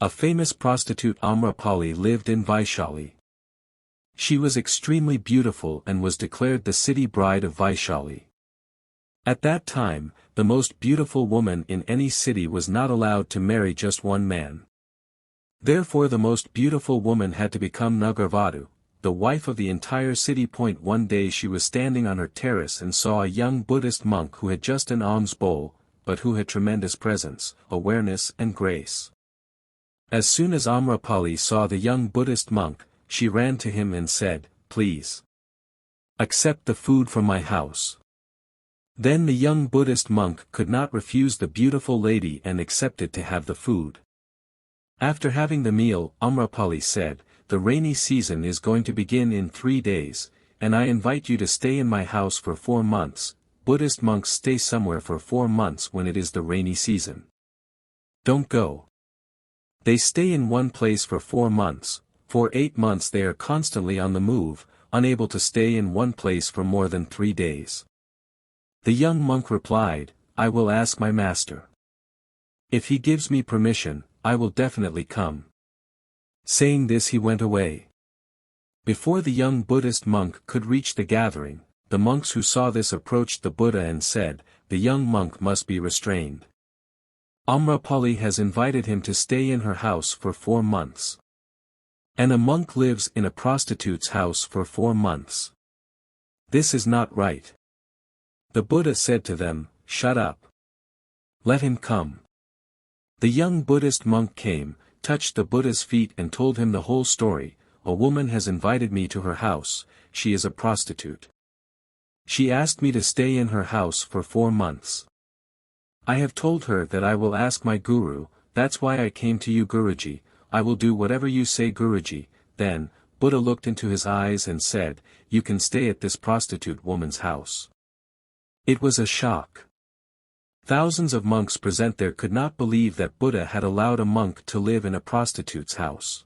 A famous prostitute Amrapali lived in Vaishali. She was extremely beautiful and was declared the city bride of Vaishali. At that time, the most beautiful woman in any city was not allowed to marry just one man. Therefore the most beautiful woman had to become Nagarvadu, the wife of the entire city. One day she was standing on her terrace and saw a young Buddhist monk who had just an alms bowl, but who had tremendous presence, awareness and grace. As soon as Amrapali saw the young Buddhist monk, she ran to him and said, "Please accept the food from my house." Then the young Buddhist monk could not refuse the beautiful lady and accepted to have the food. After having the meal, Amrapali said, "The rainy season is going to begin in 3 days, and I invite you to stay in my house for 4 months. Buddhist monks stay somewhere for 4 months when it is the rainy season. Don't go. They stay in one place for 4 months, for 8 months they are constantly on the move, unable to stay in one place for more than 3 days. The young monk replied, "I will ask my master. If he gives me permission, I will definitely come." Saying this he went away. Before the young Buddhist monk could reach the gathering, the monks who saw this approached the Buddha and said, "The young monk must be restrained. Amrapali has invited him to stay in her house for 4 months. And a monk lives in a prostitute's house for 4 months. This is not right." The Buddha said to them, "Shut up. Let him come." The young Buddhist monk came, touched the Buddha's feet and told him the whole story. "A woman has invited me to her house, she is a prostitute. She asked me to stay in her house for 4 months. I have told her that I will ask my guru, that's why I came to you Guruji, I will do whatever you say Guruji." Then, Buddha looked into his eyes and said, "You can stay at this prostitute woman's house." It was a shock. Thousands of monks present there could not believe that Buddha had allowed a monk to live in a prostitute's house.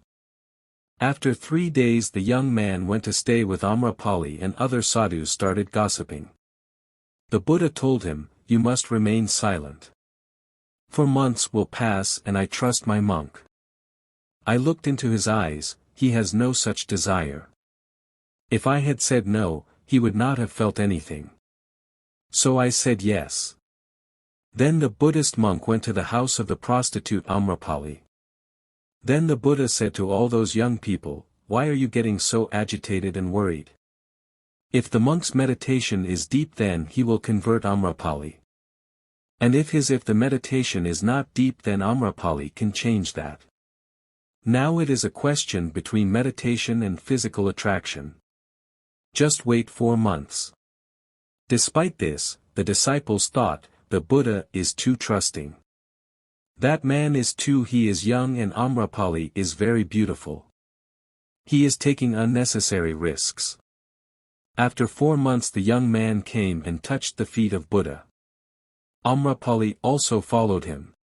After 3 days the young man went to stay with Amrapali and other sadhus started gossiping. The Buddha told him, "You must remain silent. For months will pass and I trust my monk. I looked into his eyes, he has no such desire. If I had said no, he would not have felt anything. So I said yes." Then the Buddhist monk went to the house of the prostitute Amrapali. Then the Buddha said to all those young people, "Why are you getting so agitated and worried? If the monk's meditation is deep then he will convert Amrapali. And if the meditation is not deep then Amrapali can change that. Now it is a question between meditation and physical attraction. Just wait 4 months." Despite this, the disciples thought, the Buddha is too trusting. That man is too he is young and Amrapali is very beautiful. He is taking unnecessary risks. After 4 months the young man came and touched the feet of Buddha. Amrapali also followed him.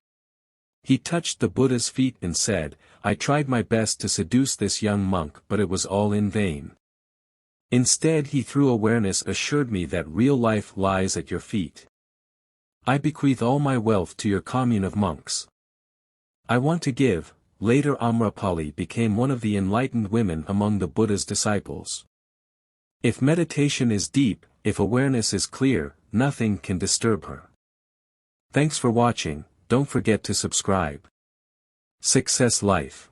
He touched the Buddha's feet and said, "I tried my best to seduce this young monk but it was all in vain. Instead he through awareness assured me that real life lies at your feet. I bequeath all my wealth to your commune of monks. I want to give." Later Amrapali became one of the enlightened women among the Buddha's disciples. If meditation is deep, if awareness is clear, nothing can disturb her. Thanks for watching, don't forget to subscribe. Success Life.